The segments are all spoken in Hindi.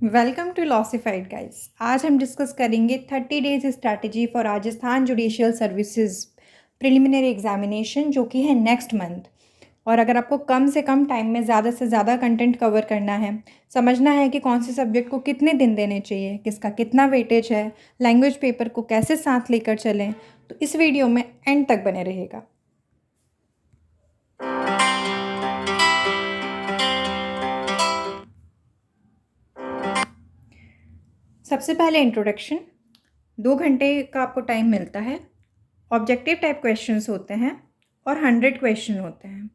Welcome to लॉसिफाइड guys. आज हम डिस्कस करेंगे 30 days strategy for Rajasthan judicial services preliminary examination जो कि है नेक्स्ट मंथ। और अगर आपको कम से कम टाइम में ज़्यादा से ज़्यादा कंटेंट कवर करना है, समझना है कि कौन से सब्जेक्ट को कितने दिन देने चाहिए, किसका कितना वेटेज है, लैंग्वेज पेपर को कैसे साथ लेकर चलें, तो इस वीडियो में एंड तक बने रहेगा। सबसे पहले इंट्रोडक्शन। 2 घंटे का आपको टाइम मिलता है। ऑब्जेक्टिव टाइप क्वेश्चंस होते हैं और 100 क्वेश्चन होते हैं।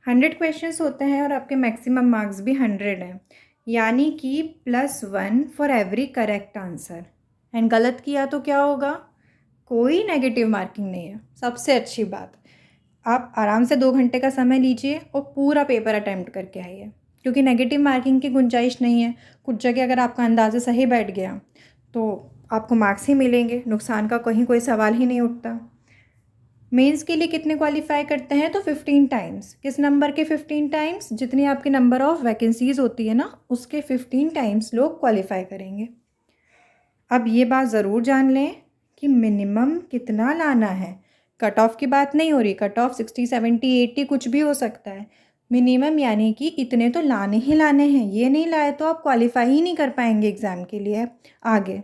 100 क्वेश्चंस होते हैं और आपके मैक्सिमम मार्क्स भी 100 हैं, यानी कि +1 for every correct answer. And गलत किया तो क्या होगा? कोई नेगेटिव मार्किंग नहीं है। सबसे अच्छी बात, आप आराम से 2 घंटे का समय लीजिए और पूरा पेपर अटैम्प्ट करके आइए, क्योंकि नेगेटिव मार्किंग की गुंजाइश नहीं है। कुछ जगह अगर आपका अंदाज़ा सही बैठ गया तो आपको मार्क्स ही मिलेंगे, नुकसान का कहीं कोई सवाल ही नहीं उठता। मेंस के लिए कितने क्वालिफाई करते हैं? तो 15 टाइम्स। किस नंबर के 15 टाइम्स? जितनी आपकी नंबर ऑफ वैकेंसीज होती है ना, उसके 15 टाइम्स लोग क्वालिफाई करेंगे। अब ये बात ज़रूर जान लें कि मिनिमम कितना लाना है। कट ऑफ की बात नहीं हो रही। कट ऑफ 60, 70, 80 कुछ भी हो सकता है। मिनिमम यानी कि इतने तो लाने ही लाने हैं। ये नहीं लाए तो आप क्वालिफाई ही नहीं कर पाएंगे एग्ज़ाम के लिए आगे।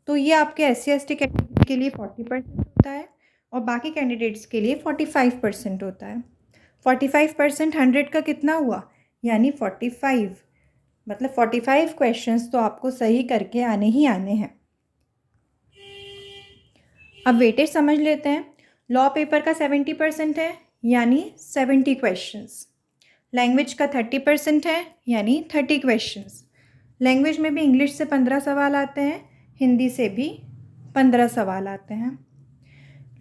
तो ये आपके SC ST कैटेगरी के लिए 40% होता है और बाकी कैंडिडेट्स के लिए 45% होता है। 45% 100 का कितना हुआ? यानी 45। मतलब 45 क्वेश्चंस तो आपको सही करके आने ही आने हैं। अब वेटेज समझ लेते हैं। लॉ पेपर का 70% है, यानी 70 क्वेश्चंस। लैंग्वेज का 30% है, यानी 30 क्वेश्चंस। लैंग्वेज में भी इंग्लिश से 15 सवाल आते हैं, हिंदी से भी 15 सवाल आते हैं।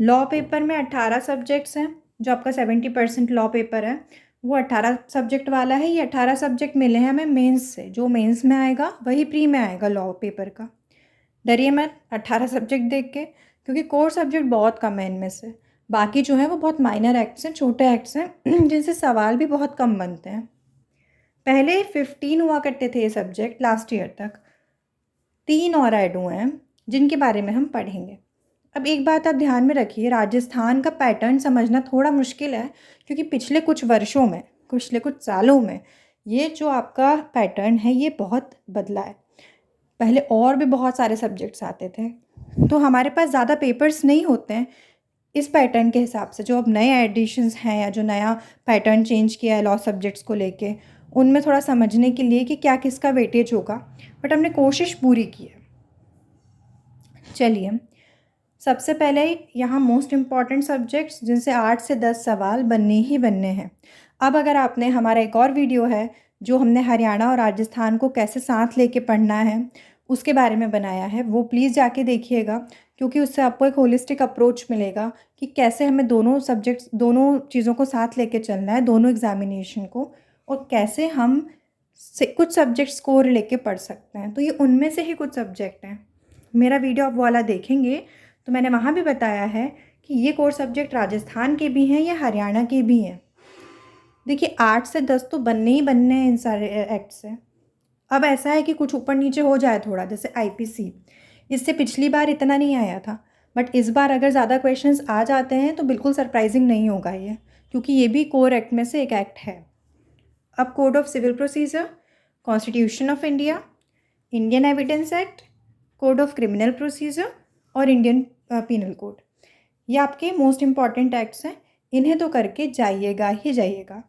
लॉ पेपर में 18 सब्जेक्ट्स हैं। जो आपका 70% लॉ पेपर है वो 18 सब्जेक्ट वाला है। ये 18 सब्जेक्ट मिले हैं हमें मेंस से। जो मेंस में आएगा वही प्री में आएगा लॉ पेपर का। डरिए मत 18 सब्जेक्ट देख के, क्योंकि कोर सब्जेक्ट बहुत कम है इनमें से। बाकी जो है वो बहुत माइनर एक्ट्स हैं, छोटे एक्ट्स हैं जिनसे सवाल भी बहुत कम बनते हैं। पहले 15 हुआ करते थे ये सब्जेक्ट लास्ट ईयर तक। 3 और ऐड हुए हैं जिनके बारे में हम पढ़ेंगे। अब एक बात आप ध्यान में रखिए, राजस्थान का पैटर्न समझना थोड़ा मुश्किल है, क्योंकि पिछले कुछ वर्षों में, पिछले कुछ सालों में ये जो आपका पैटर्न है ये बहुत बदला है। पहले और भी बहुत सारे सब्जेक्ट्स आते थे, तो हमारे पास ज़्यादा पेपर्स नहीं होते हैं इस पैटर्न के हिसाब से। जो अब नए एडिशंस हैं या जो नया पैटर्न चेंज किया है लॉ सब्जेक्ट्स को लेके, उनमें थोड़ा समझने के लिए कि क्या किसका वेटेज होगा, बट हमने कोशिश पूरी की है। चलिए, सबसे पहले यहाँ मोस्ट इम्पॉर्टेंट सब्जेक्ट्स जिनसे 8 से 10 सवाल बनने ही बनने हैं। अब अगर आपने हमारा एक और वीडियो है जो हमने हरियाणा और राजस्थान को कैसे साथ लेके पढ़ना है उसके बारे में बनाया है, वो प्लीज़ जाके देखिएगा, क्योंकि उससे आपको एक होलिस्टिक अप्रोच मिलेगा कि कैसे हमें दोनों सब्जेक्ट्स, दोनों चीज़ों को साथ लेके चलना है, दोनों एग्जामिनेशन को, और कैसे हम से कुछ सब्जेक्ट स्कोर लेके पढ़ सकते हैं। तो ये उनमें से ही कुछ सब्जेक्ट हैं। मेरा वीडियो आप वाला देखेंगे तो मैंने वहाँ भी बताया है कि ये कोर सब्जेक्ट राजस्थान के भी हैं या हरियाणा के भी हैं। देखिए 8 से 10 तो बनने ही बनने हैं इन सारे एक्ट से। अब ऐसा है कि कुछ ऊपर नीचे हो जाए थोड़ा, जैसे IPC, इससे पिछली बार इतना नहीं आया था, बट इस बार अगर ज़्यादा क्वेश्चंस आ जाते हैं तो बिल्कुल सरप्राइजिंग नहीं होगा ये, क्योंकि ये भी कोर एक्ट में से एक एक्ट है। अब code of civil procedure, constitution of India, Indian evidence act, code of criminal procedure और इंडियन पीनल कोड, ये आपके मोस्ट इम्पॉर्टेंट एक्ट्स हैं। इन्हें तो करके जाइएगा ही जाइएगा।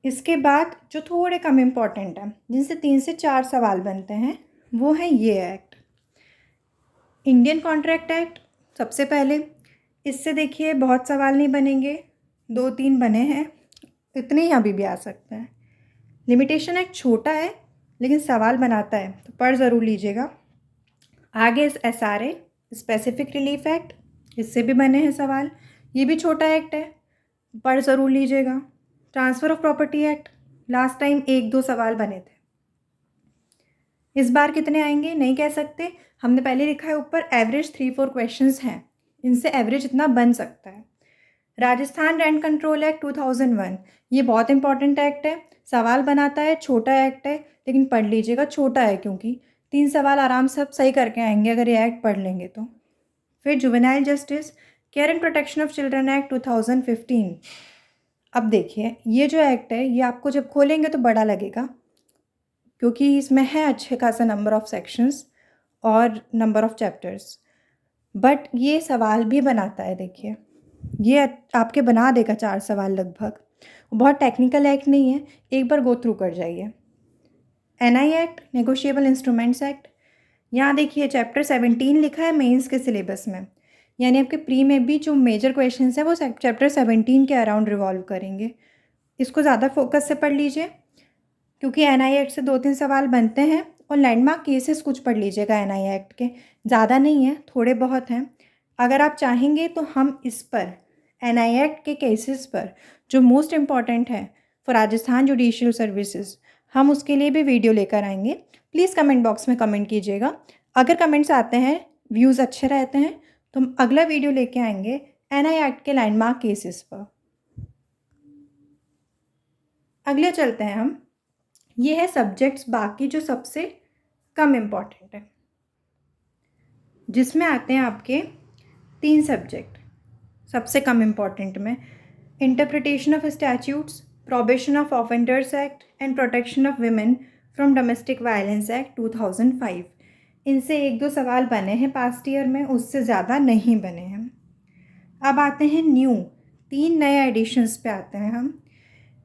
इसके बाद जो थोड़े कम इम्पॉर्टेंट हैं, जिनसे 3 से 4 सवाल बनते हैं, वो हैं ये एक्ट। इंडियन कॉन्ट्रैक्ट एक्ट सबसे पहले, इससे देखिए बहुत सवाल नहीं बनेंगे, 2-3 बने हैं, इतने ही अभी भी आ सकते हैं। लिमिटेशन एक्ट छोटा है लेकिन सवाल बनाता है, तो पढ़ ज़रूर लीजिएगा। आगे SRA, स्पेसिफिक रिलीफ एक्ट, इससे भी बने हैं सवाल, ये भी छोटा एक्ट है, पढ़ ज़रूर लीजिएगा। Transfer of property act, last time 1-2 सवाल बने थे, इस बार कितने आएंगे नहीं कह सकते। हमने पहले लिखा है ऊपर एवरेज 3-4 क्वेश्चंस हैं, इनसे एवरेज इतना बन सकता है। राजस्थान रेंट कंट्रोल एक्ट 2001, ये बहुत इंपॉर्टेंट एक्ट है, सवाल बनाता है, छोटा एक्ट है, लेकिन पढ़ लीजिएगा, छोटा है क्योंकि 3 सवाल आराम से आप सही करके आएंगे अगर ये एक्ट पढ़ लेंगे तो। फिर juvenile justice care and protection of children act 2015। अब देखिए ये जो एक्ट है ये आपको जब खोलेंगे तो बड़ा लगेगा क्योंकि इसमें है अच्छे खासा नंबर ऑफ सेक्शंस और नंबर ऑफ चैप्टर्स, बट ये सवाल भी बनाता है। देखिए ये आपके बना देगा 4 सवाल लगभग, बहुत टेक्निकल एक्ट नहीं है, एक बार गो थ्रू कर जाइए। NI act, negotiable instruments act, यहाँ देखिए चैप्टर 17 लिखा है मेंस के सिलेबस में, यानी आपके प्री में भी जो मेजर क्वेश्चंस हैं वो चैप्टर 17 के अराउंड रिवॉल्व करेंगे। इसको ज़्यादा फोकस से पढ़ लीजिए क्योंकि एनआई एक्ट से 2-3 सवाल बनते हैं, और लैंडमार्क केसेस कुछ पढ़ लीजिएगा एनआई एक्ट के, ज़्यादा नहीं है, थोड़े बहुत हैं। अगर आप चाहेंगे तो हम इस पर एनआई एक्ट के केसेस पर जो मोस्ट इम्पॉर्टेंट है फॉर राजस्थान जुडिशियल सर्विसेज, हम उसके लिए भी वीडियो लेकर आएंगे। प्लीज़ कमेंट बॉक्स में कमेंट कीजिएगा, अगर कमेंट्स आते हैं, व्यूज़ अच्छे रहते हैं तो हम अगला वीडियो लेके आएंगे एनआई एक्ट के लैंडमार्क केसेस पर। अगले चलते हैं हम, ये है सब्जेक्ट्स बाकी जो सबसे कम इम्पॉर्टेंट है, जिसमें आते हैं आपके 3 सब्जेक्ट सबसे कम इम्पॉर्टेंट में, interpretation of statutes, probation of offenders act and protection of women from domestic violence act 2005। इनसे 1-2 सवाल बने हैं पास्ट ईयर में, उससे ज़्यादा नहीं बने हैं। अब आते हैं न्यू, 3 नए एडिशंस पे आते हैं हम।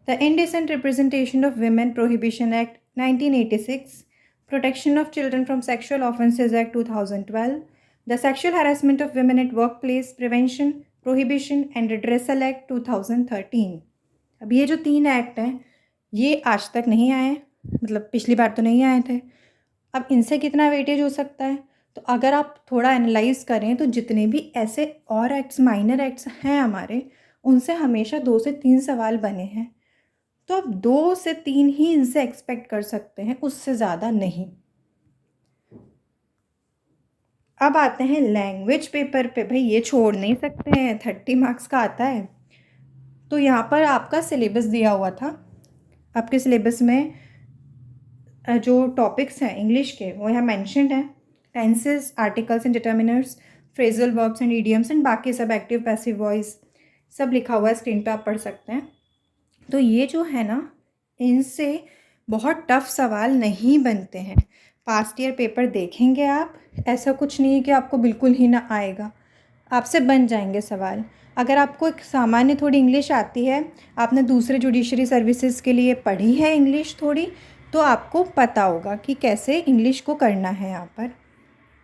The indecent representation of women prohibition act 1986, protection of children from sexual offences act 2012, the sexual harassment of women at work place prevention prohibition and redressal act 2013। अब ये जो 3 एक्ट हैं ये आज तक नहीं आए, मतलब पिछली बार तो नहीं आए थे। अब इनसे कितना वेटेज हो सकता है, तो अगर आप थोड़ा एनालाइज करें तो जितने भी ऐसे और एक्ट्स, माइनर एक्ट्स हैं हमारे, उनसे हमेशा 2 से 3 सवाल बने हैं, तो आप 2 से 3 ही इनसे एक्सपेक्ट कर सकते हैं, उससे ज़्यादा नहीं। अब आते हैं लैंग्वेज पेपर पे, भाई ये छोड़ नहीं सकते हैं, 30 मार्क्स का आता है। तो यहाँ पर आपका सिलेबस दिया हुआ था, आपके सिलेबस में जो टॉपिक्स हैं इंग्लिश के वो यहाँ मैंशनड हैं, tenses, articles and determiners, phrasal verbs and idioms and बाकी सब एक्टिव पैसिव वॉइस सब लिखा हुआ है, स्क्रीन पे आप पढ़ सकते हैं। तो ये जो है ना, इनसे बहुत टफ सवाल नहीं बनते हैं। पास्ट ईयर पेपर देखेंगे आप, ऐसा कुछ नहीं है कि आपको बिल्कुल ही ना आएगा, आपसे बन जाएंगे सवाल। अगर आपको एक सामान्य थोड़ी इंग्लिश आती है, आपने दूसरे जुडिशरी सर्विसेज के लिए पढ़ी है इंग्लिश थोड़ी, तो आपको पता होगा कि कैसे इंग्लिश को करना है यहाँ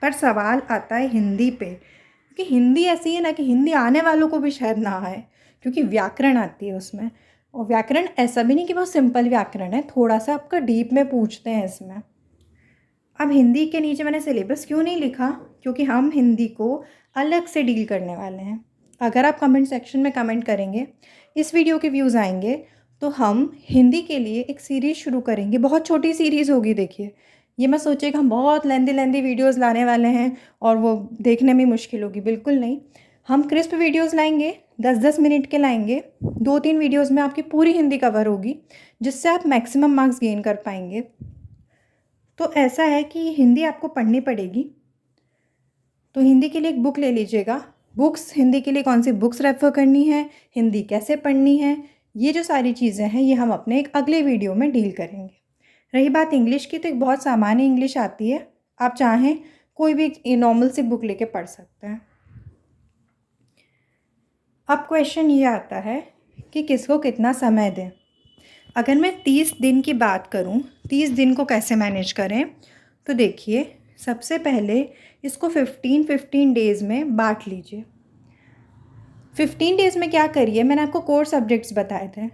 पर सवाल आता है हिंदी पे, क्योंकि हिंदी ऐसी है ना कि हिंदी आने वालों को भी शायद ना आए, क्योंकि व्याकरण आती है उसमें, और व्याकरण ऐसा भी नहीं कि बहुत सिंपल व्याकरण है, थोड़ा सा आपका डीप में पूछते हैं इसमें। अब हिंदी के नीचे मैंने सिलेबस क्यों नहीं लिखा, क्योंकि हम हिंदी को अलग से डील करने वाले हैं। अगर आप कमेंट सेक्शन में कमेंट करेंगे, इस वीडियो के व्यूज़ आएंगे, तो हम हिंदी के लिए एक सीरीज़ शुरू करेंगे, बहुत छोटी सीरीज़ होगी। देखिए ये मत सोचिए कि हम बहुत लेंदी वीडियोस लाने वाले हैं और वो देखने में मुश्किल होगी, बिल्कुल नहीं। हम क्रिस्प वीडियोस लाएंगे, 10-10 मिनट के लाएंगे, 2-3 वीडियोस में आपकी पूरी हिंदी कवर होगी, जिससे आप मैक्सिमम मार्क्स गेन कर पाएंगे। तो ऐसा है कि हिंदी आपको पढ़नी पड़ेगी, तो हिंदी के लिए एक बुक ले लीजिएगा। बुक्स, हिंदी के लिए कौन सी बुक्स रेफ़र करनी है, हिंदी कैसे पढ़नी है, ये जो सारी चीज़ें हैं ये हम अपने एक अगले वीडियो में डील करेंगे। रही बात इंग्लिश की, तो एक बहुत सामान्य इंग्लिश आती है, आप चाहें कोई भी नॉर्मल सी बुक लेके पढ़ सकते हैं। अब क्वेश्चन ये आता है कि किसको कितना समय दें। अगर मैं 30 दिन की बात करूं, 30 दिन को कैसे मैनेज करें, तो देखिए सबसे पहले इसको 15 डेज़ में बांट लीजिए। 15 डेज़ में क्या करिए, मैंने आपको कोर सब्जेक्ट्स बताए थे,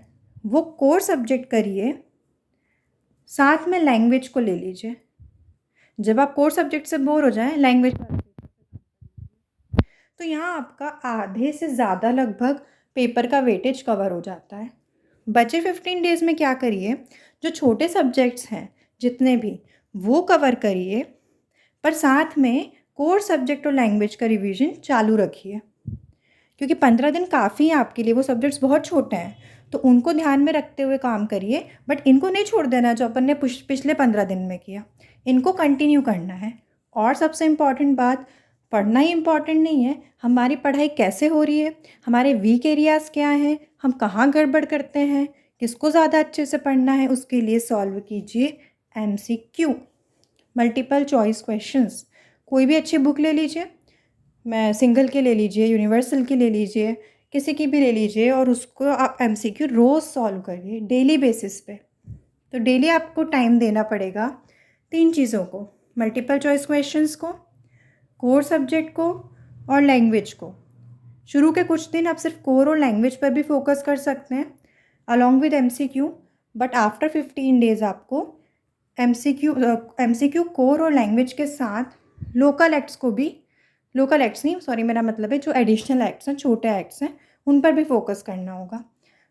वो कोर सब्जेक्ट करिए, साथ में लैंग्वेज को ले लीजिए। जब आप कोर सब्जेक्ट से बोर हो जाएं, लैंग्वेज, तो यहाँ आपका आधे से ज़्यादा लगभग पेपर का वेटेज कवर हो जाता है। बचे 15 डेज़ में क्या करिए, जो छोटे सब्जेक्ट्स हैं जितने भी, वो कवर करिए, पर साथ में कोर सब्जेक्ट और लैंग्वेज का रिवीजन चालू रखिए। क्योंकि 15 दिन काफ़ी हैं आपके लिए, वो सब्जेक्ट्स बहुत छोटे हैं, तो उनको ध्यान में रखते हुए काम करिए। बट इनको नहीं छोड़ देना जो अपन ने पिछले 15 दिन में किया, इनको कंटिन्यू करना है। और सबसे इम्पॉर्टेंट बात, पढ़ना ही इम्पॉर्टेंट नहीं है, हमारी पढ़ाई कैसे हो रही है, हमारे वीक एरियाज़ क्या हैं, हम कहाँ गड़बड़ करते हैं, किसको ज़्यादा अच्छे से पढ़ना है, उसके लिए सॉल्व कीजिए MCQ, मल्टीपल चॉइस क्वेश्चंस। कोई भी अच्छी बुक ले लीजिए, मैं सिंगल के ले लीजिए, यूनिवर्सल की ले लीजिए, किसी की भी ले लीजिए, और उसको आप MCQ रोज़ सॉल्व करिए डेली बेसिस पे। तो डेली आपको टाइम देना पड़ेगा 3 चीज़ों को, मल्टीपल चॉइस क्वेश्चंस को, कोर सब्जेक्ट को, और लैंग्वेज को। शुरू के कुछ दिन आप सिर्फ कोर और लैंग्वेज पर भी फोकस कर सकते हैं along with MCQ, but after 15 days आपको MCQ कोर और लैंग्वेज के साथ लोकल एक्ट्स को भी, लोकल एक्ट्स नहीं, सॉरी, मेरा मतलब है जो एडिशनल एक्ट्स हैं, छोटे एक्ट्स हैं, उन पर भी फोकस करना होगा।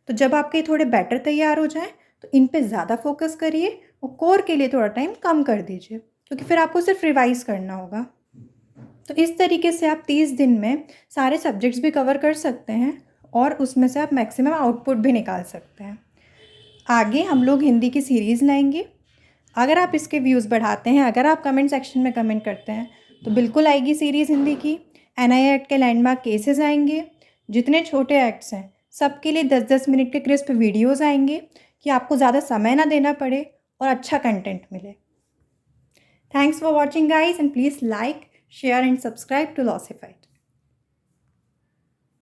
तो जब आपके थोड़े बेटर तैयार हो जाएं तो इन पे ज़्यादा फोकस करिए और कोर के लिए थोड़ा टाइम कम कर दीजिए, क्योंकि फिर आपको सिर्फ रिवाइज करना होगा। तो इस तरीके से आप 30 दिन में सारे सब्जेक्ट्स भी कवर कर सकते हैं और उसमें से आप मैक्सिमम आउटपुट भी निकाल सकते हैं। आगे हम लोग हिंदी की सीरीज़ लाएंगे। अगर आप इसके व्यूज़ बढ़ाते हैं, अगर आप कमेंट सेक्शन में कमेंट करते हैं, तो बिल्कुल आएगी सीरीज़ हिंदी की। NI एक्ट के लैंडमार्क केसेस आएंगे, जितने छोटे एक्ट्स हैं सबके लिए 10-10 मिनट के क्रिस्प वीडियोज़ आएंगे कि आपको ज़्यादा समय ना देना पड़े और अच्छा कंटेंट मिले। Thanks for watching guys, and please like, share and subscribe to Lossified.